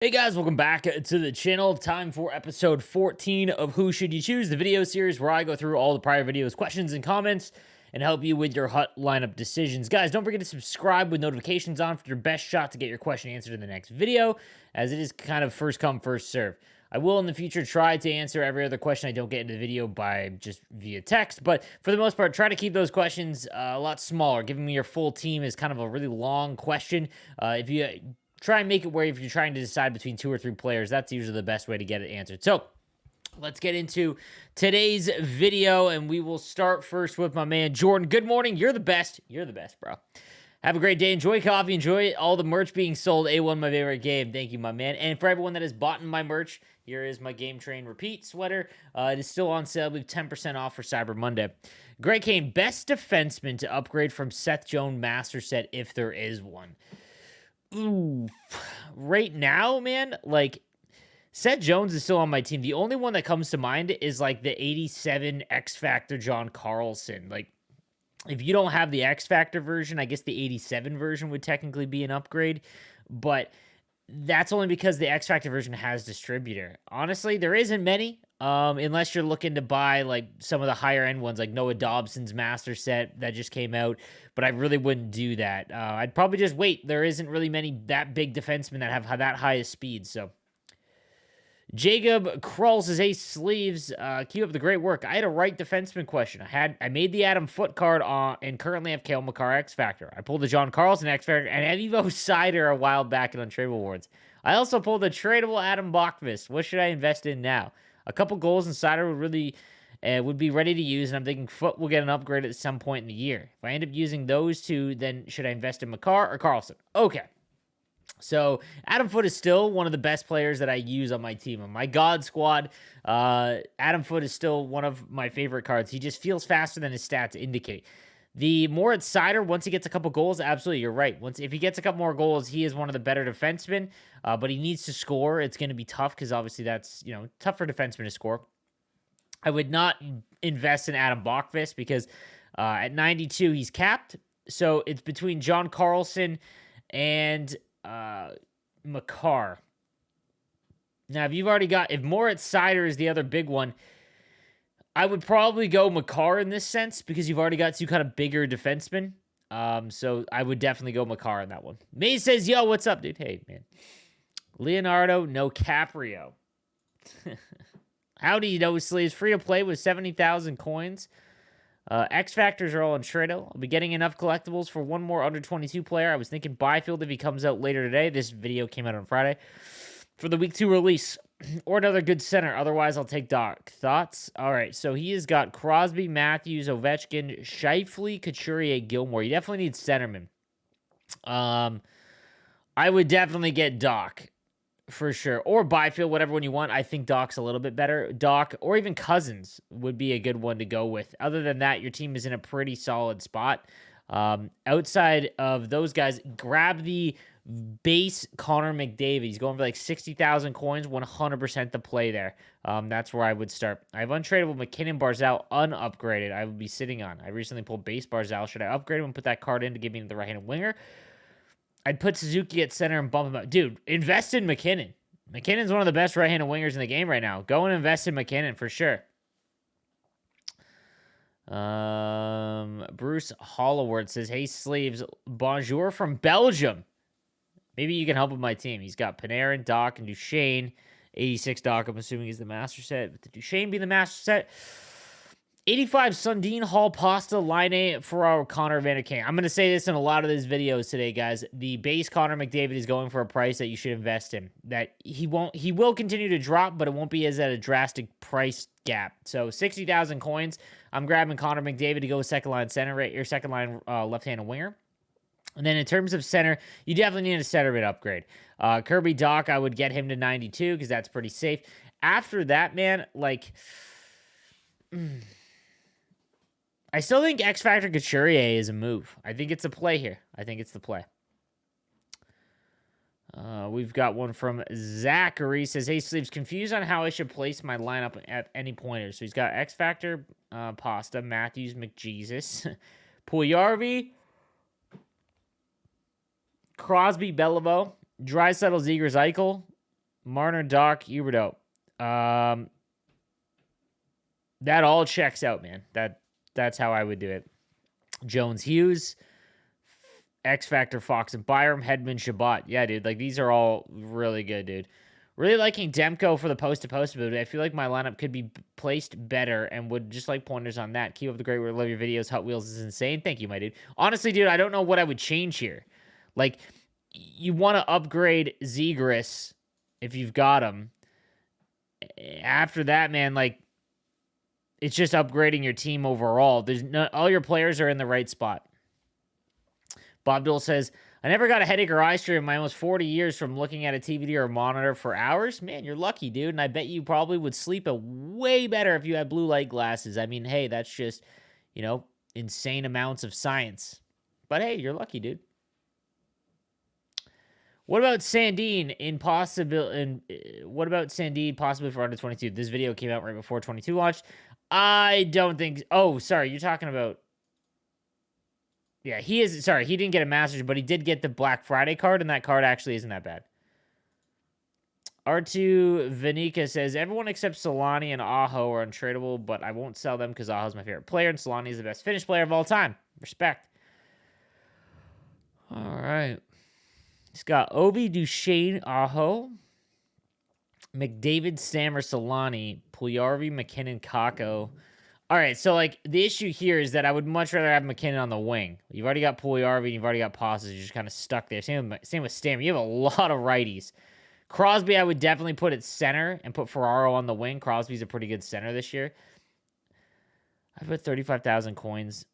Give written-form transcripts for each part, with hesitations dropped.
Hey guys, welcome back to the channel. Time for episode 14 of Who Should You Choose, the video series where I go through all the prior videos, questions, and comments and help you with your HUT lineup decisions. Guys, don't forget to subscribe with notifications on for your best shot to get your question answered in the next video, as it is kind of first come, first serve. I will in the future try to answer every other question I don't get into the video by just via text, but for the most part, try to keep those questions a lot smaller. Giving me your full team is kind of a really long question. If you try and make it where if you're trying to decide between 2 or 3 players, that's usually the best way to get it answered. So let's get into today's video, and we will start first with my man Jordan. Good morning. You're the best. You're the best, bro. Have a great day. Enjoy coffee. Enjoy all the merch being sold. A1, my favorite game. Thank you, my man. And for everyone that has bought my merch, here is my Game Train Repeat sweater. It is still on sale. We have 10% off for Cyber Monday. Greg Kane, best defenseman to upgrade from Seth Jones Master Set if there is one. Ooh, right now, man, like, Seth Jones is still on my team. The only one that comes to mind is, like, the 87 X Factor John Carlson. Like, if you don't have the X Factor version, I guess the 87 version would technically be an upgrade, but that's only because the X Factor version has distributor. Honestly, there isn't many, unless you're looking to buy like some of the higher end ones, like Noah Dobson's Master Set that just came out. But I really wouldn't do that. I'd probably just wait. There isn't really many that big defensemen that have that high a speed. So Jacob Krull says, "Hey Sleeves, keep up the great work. I had a right defenseman question. I made the Adam Foote card on, and currently have Cale Makar X Factor. I pulled the John Carlson X Factor and Evo Cider a while back in Untradeable Awards. I also pulled the tradable Adam Bachvis. What should I invest in now? A couple goals in Cider would be ready to use, and I'm thinking Foote will get an upgrade at some point in the year. If I end up using those two, then should I invest in Makar or Carlson? Okay." So Adam Foote is still one of the best players that I use on my team. On my God squad, Adam Foote is still one of my favorite cards. He just feels faster than his stats indicate. The more it's Cider, once he gets a couple goals, absolutely, you're right. If he gets a couple more goals, he is one of the better defensemen, but he needs to score. It's going to be tough because obviously that's, tough for defensemen to score. I would not invest in Adam Bachvis because at 92, he's capped. So it's between John Carlson and Makar. Now, if Moritz Seider is the other big one, I would probably go Makar in this sense because you've already got 2 kind of bigger defensemen. So I would definitely go Makar in that one. May says, "Yo, what's up, dude?" Hey, man. Leonardo No Caprio. How do you know Sleeves? Free to play with 70,000 coins. X Factors are all in Trado. I'll be getting enough collectibles for one more under 22 player. I was thinking Byfield if he comes out later today. This video came out on Friday. For the week 2 release. Or another good center. Otherwise, I'll take Doc. Thoughts? All right. So he has got Crosby, Matthews, Ovechkin, Scheifele, Couturier, Gilmore. You definitely need centerman. I would definitely get Doc. For sure. Or Byfield, whatever one you want. I think Doc's a little bit better. Doc, or even Cousins would be a good one to go with. Other than that, your team is in a pretty solid spot. Outside of those guys, grab the base Connor McDavid. He's going for like 60,000 coins, 100% the play there. That's where I would start. I have untradeable McKinnon Barzal unupgraded. I would be sitting on. I recently pulled base Barzal. Should I upgrade him and put that card in to give me the right-handed winger? I'd put Suzuki at center and bump him up. Dude, invest in McKinnon. McKinnon's one of the best right-handed wingers in the game right now. Go and invest in McKinnon for sure. Bruce Holloward says, "Hey, Sleeves, bonjour from Belgium. Maybe you can help with my team." He's got Panarin, Doc, and Duchesne. 86 Doc, I'm assuming, is the master set. With the Duchesne being the master set. 85 Sundin, Hall, Pasta, Line, Ferraro, Connor, Vander. I'm going to say this in a lot of these videos today, guys. The base Connor McDavid is going for a price that you should invest in. That he will continue to drop, but it won't be as at a drastic price gap. So 60,000 coins. I'm grabbing Connor McDavid to go second line center, right? Your second line left-handed winger. And then in terms of center, you definitely need a centerman upgrade. Kirby Doc, I would get him to 92 because that's pretty safe. After that, man, like... I still think X Factor Couturier is a move. I think it's a play here. I think it's the play. We've got one from Zachary. Says, "Hey, Sleeves, confused on how I should place my lineup at any pointer." So he's got X Factor, Pasta, Matthews, McJesus, Puljujarvi, Crosby, Beliveau, Draisaitl, Zegers, Eichel, Marner, Doc, Huberto. That all checks out, man. That's how I would do it. Jones, Hughes, X Factor, Fox, and Byram, Hedman, Shabbat. Yeah, dude. Like, these are all really good, dude. Really liking Demko for the post-to-post ability. I feel like my lineup could be placed better and would just like pointers on that. Keep up the great work. Love your videos. Hot Wheels is insane. Thank you, my dude. Honestly, dude, I don't know what I would change here. Like, you want to upgrade Zegras if you've got him. After that, man, like, it's just upgrading your team overall. All your players are in the right spot. Bob Dole says, I never got a headache or eye strain in my almost 40 years from looking at a TV or a monitor for hours. Man, you're lucky, dude. And I bet you probably would sleep way better if you had blue light glasses. I mean, hey, that's just, insane amounts of science. But hey, you're lucky, dude. What about Sandine what about Sandine possibly for under 22? This video came out right before 22 launched. I don't think. Oh, sorry. You're talking about. Yeah, he is. Sorry, he didn't get a Masters, but he did get the Black Friday card, and that card actually isn't that bad. R2 Vanika says, everyone except Solani and Aho are untradeable, but I won't sell them because Aho's my favorite player, and Solani is the best Finnish player of all time. Respect. All right. He's got Ovi, Duchesne, Aho, McDavid, Stammer, Solani, Puljujarvi, McKinnon, Kakko. All right, so, like, the issue here is that I would much rather have McKinnon on the wing. You've already got Puljujarvi, and you've already got Passes. You're just kind of stuck there. Same with Stammer. You have a lot of righties. Crosby, I would definitely put at center and put Ferraro on the wing. Crosby's a pretty good center this year. I put 35,000 coins.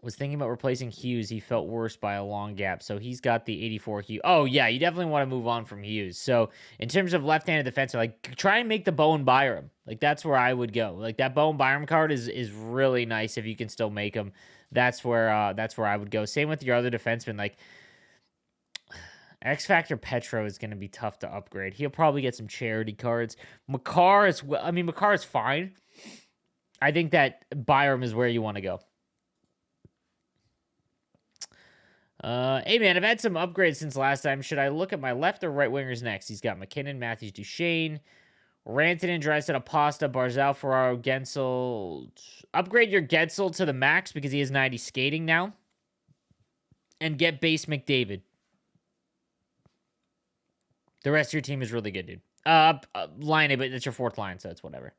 Was thinking about replacing Hughes. He felt worse by a long gap. So he's got the 84 Hughes. Oh, yeah, you definitely want to move on from Hughes. So in terms of left-handed defensive, like, try and make the Bowen Byram. Like, that's where I would go. Like, that Bowen Byram card is really nice if you can still make them. That's where I would go. Same with your other defensemen. Like, X Factor Petro is going to be tough to upgrade. He'll probably get some charity cards. Makar is fine. I think that Byram is where you want to go. Hey, man, I've had some upgrades since last time. Should I look at my left or right wingers next? He's got McKinnon, Matthews, Duchesne, Rantanen, Draisaitl, Pasta, Barzal, Ferraro, Gensel. Upgrade your Gensel to the max because he has 90 skating now. And get base McDavid. The rest of your team is really good, dude. Line it, but it's your fourth line, so it's whatever.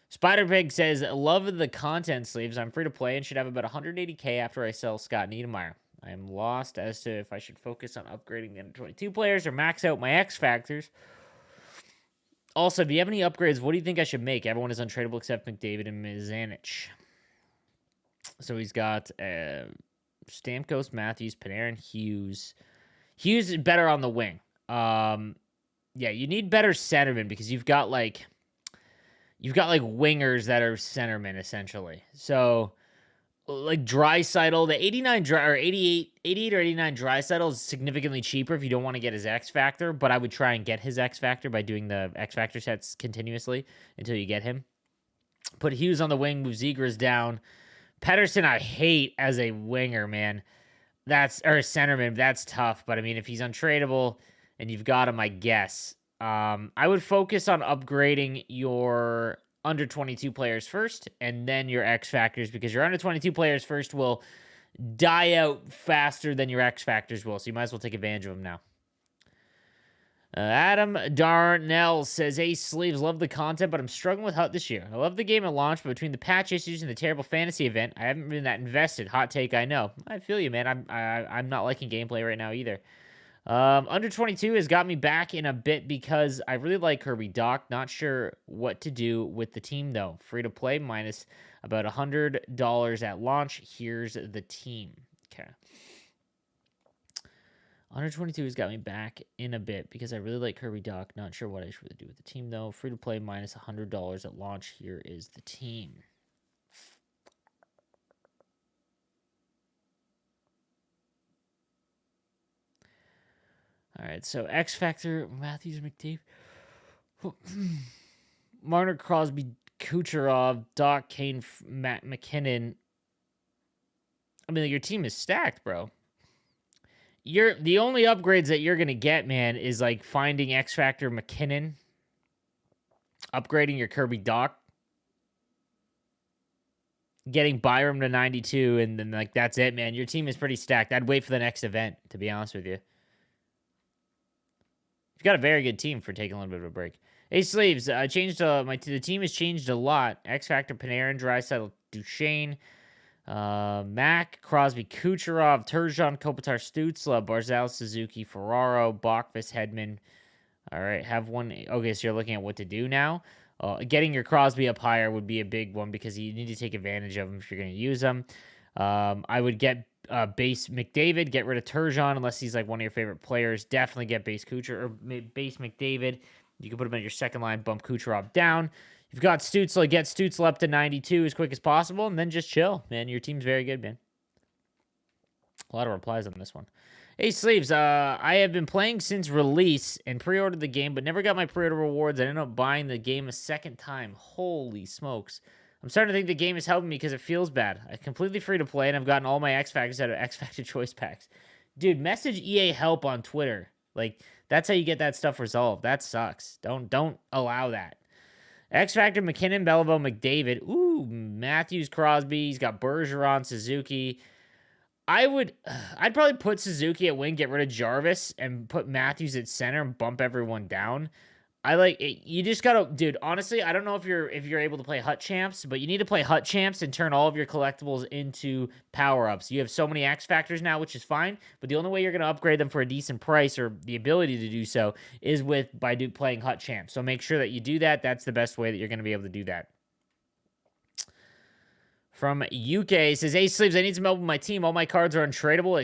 Spider Pig says, love the content sleeves. I'm free to play and should have about 180K after I sell Scott Niedermayer. I am lost as to if I should focus on upgrading the under 22 players or max out my X Factors. Also, do you have any upgrades? What do you think I should make? Everyone is untradeable except McDavid and Mizanich. So he's got Stamkos, Matthews, Panarin, Hughes. Hughes is better on the wing. Yeah, you need better centermen because you've got like wingers that are centermen essentially. So like Draisaitl, the 88 or 89 Draisaitl is significantly cheaper if you don't want to get his X Factor, but I would try and get his X Factor by doing the X Factor sets continuously until you get him. Put Hughes on the wing, move Zegras down. Pettersson I hate as a winger, man. Or a centerman, that's tough, but I mean if he's untradeable and you've got him, I guess. I would focus on upgrading your under 22 players first and then your X Factors because your under 22 players first will die out faster than your X Factors will. So you might as well take advantage of them now. Adam Darnell says, hey, Sleeves, love the content, but I'm struggling with HUT this year. I love the game at launch, but between the patch issues and the terrible fantasy event, I haven't been that invested. Hot take, I know. I feel you, man. I'm not liking gameplay right now either. Under 22 has got me back in a bit because I really like Kirby Dach. Not sure what to do with the team, though. Free to play, minus about $100 at launch. Here's the team. Okay. Under 22 has got me back in a bit because I really like Kirby Dach. Not sure what I should really do with the team, though. Free to play, minus $100 at launch. Here is the team. All right, so X Factor, Matthews, McDavid, Marner, Crosby, Kucherov, Doc, Kane, Matt McKinnon. I mean, like, your team is stacked, bro. the only upgrades that you're gonna get, man, is like finding X Factor McKinnon, upgrading your Kirby Doc, getting Byram to 92, and then like that's it, man. Your team is pretty stacked. I'd wait for the next event, to be honest with you. You've got a very good team for taking a little bit of a break. Hey, Sleeves, changed the team has changed a lot. X Factor, Panarin, Draisaitl, Duchesne, Mac, Crosby, Kucherov, Turgeon, Kopitar, Stützle, Barzal, Suzuki, Ferraro, Bachvis, Hedman. All right, have one. Okay, so you're looking at what to do now. Getting your Crosby up higher would be a big one because you need to take advantage of them if you're going to use them. I would get base McDavid, get rid of Turgeon unless he's like one of your favorite players. Definitely get base Kucher or base McDavid. You can put him in your second line, bump Kucherov down. You've got Stützle, get Stützle up to 92 as quick as possible, and then just chill, man. Your team's very good, man. A lot of replies on this one. Hey, Sleeves, I have been playing since release and pre-ordered the game, but never got my pre-order rewards. I ended up buying the game a second time. Holy smokes. I'm starting to think the game is helping me because it feels bad. I'm completely free to play, and I've gotten all my X Factors out of X Factor Choice Packs. Dude, message EA Help on Twitter. Like, that's how you get that stuff resolved. That sucks. Don't allow that. X Factor, McKinnon, Beliveau, McDavid. Ooh, Matthews, Crosby. He's got Bergeron, Suzuki. I'd probably put Suzuki at wing, get rid of Jarvis, and put Matthews at center and bump everyone down. I like it. You just gotta, dude. Honestly, I don't know if you're able to play Hut Champs, but you need to play Hut Champs and turn all of your collectibles into power ups. You have so many X Factors now, which is fine, but the only way you're gonna upgrade them for a decent price or the ability to do so is by playing Hut Champs. So make sure that you do that. That's the best way that you're gonna be able to do that. From UK, says, hey, Sleeves, I need some help with my team. All my cards are untradeable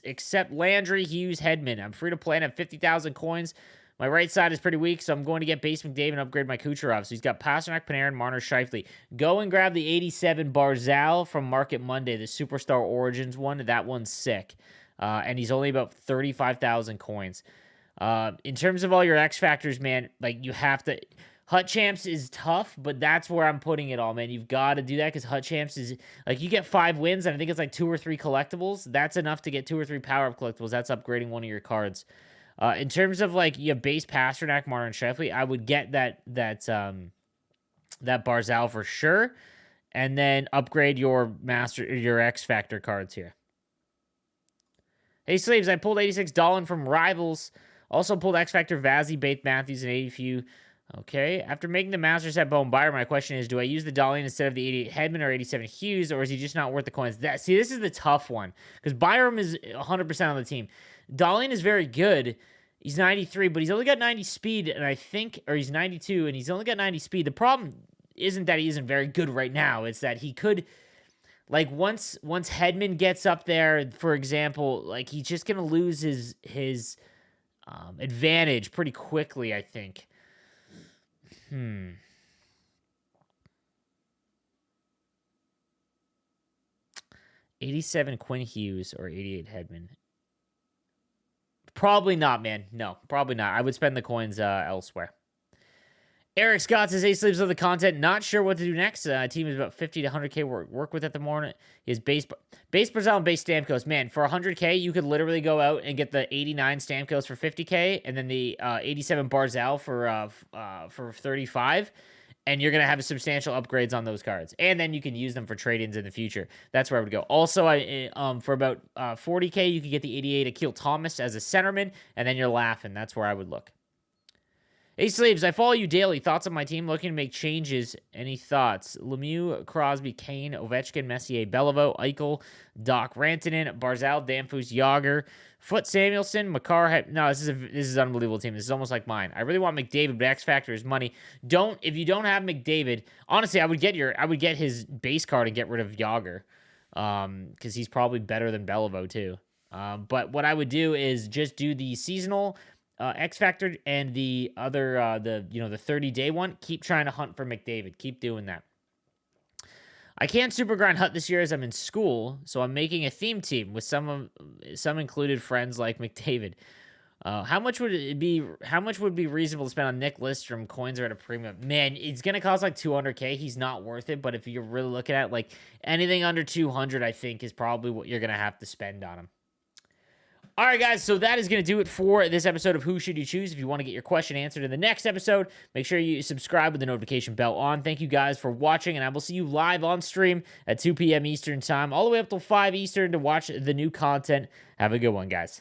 except Landry, Hughes, Hedman. I'm free to play and have 50,000 coins. My right side is pretty weak, so I'm going to get base McDavid and upgrade my Kucherov. So he's got Pasternak, Panarin, Marner, Scheifele. Go and grab the 87 Barzal from Market Monday, the Superstar Origins one. That one's sick. And he's only about 35,000 coins. In terms of all your X Factors, man, like you have to... Hut Champs is tough, but that's where I'm putting it all, man. You've got to do that because Hut Champs is like you get 5 wins, and I think it's like 2 or 3 collectibles. That's enough to get 2 or 3 power-up collectibles. That's upgrading one of your cards. In terms of like you have base Pasternak, Marner, and Scheifele, I would get that Barzal for sure, and then upgrade your X Factor cards here. Hey, Slaves, I pulled 86 Dahlin from Rivals. Also pulled X Factor Vazzy, Bate Matthews, and 80 few. Okay, after making the Master Set Bone Buyer, my question is, do I use the Dahlin instead of the 88 Hedman or 87 Hughes, or is he just not worth the coins? See, this is the tough one, because Byram is 100% on the team. Dahlin is very good. He's 93, but he's only got 90 speed, and I think, or he's 92, and he's only got 90 speed. The problem isn't that he isn't very good right now. It's that he could, like, once Hedman gets up there, for example, like, he's just going to lose his advantage pretty quickly, I think. 87 Quinn Hughes or 88 Hedman. Probably not, man. No, probably not. I would spend the coins elsewhere. Eric Scott says, hey, Sleeves of the content. Not sure what to do next. Team is about 50 to 100K work with at the moment. His base Barzal and base Stamkos. Man, for 100K, you could literally go out and get the 89 Stamkos for 50K and then the 87 Barzal for 35. And you're going to have substantial upgrades on those cards. And then you can use them for trade-ins in the future. That's where I would go. Also, for about 40K, you could get the 88 Akil Thomas as a centerman. And then you're laughing. That's where I would look. Hey, Sleeves, I follow you daily. Thoughts on my team? Looking to make changes. Any thoughts? Lemieux, Crosby, Kane, Ovechkin, Messier, Beliveau, Eichel, Doc, Rantanen, Barzal, Danfus, Yager, Foote, Samuelson, Makar. No, this is an unbelievable team. This is almost like mine. I really want McDavid, but X Factor is money. If you don't have McDavid, honestly, I would get his base card and get rid of Yager, because he's probably better than Beliveau too. But what I would do is just do the seasonal X Factor and the other the 30-day one. Keep trying to hunt for McDavid. Keep doing that. I can't super grind Hut this year as I'm in school, so I'm making a theme team with some included friends like McDavid. How much would be reasonable to spend on Nick Lidstrom? Coins are at a premium. Man, it's gonna cost like 200K. He's not worth it, but if you're really looking at like anything under 200, I think is probably what you're gonna have to spend on him. All right, guys, so that is going to do it for this episode of Who Should You Choose. If you want to get your question answered in the next episode, make sure you subscribe with the notification bell on. Thank you guys for watching, and I will see you live on stream at 2 p.m. Eastern Time, all the way up till 5 Eastern to watch the new content. Have a good one, guys.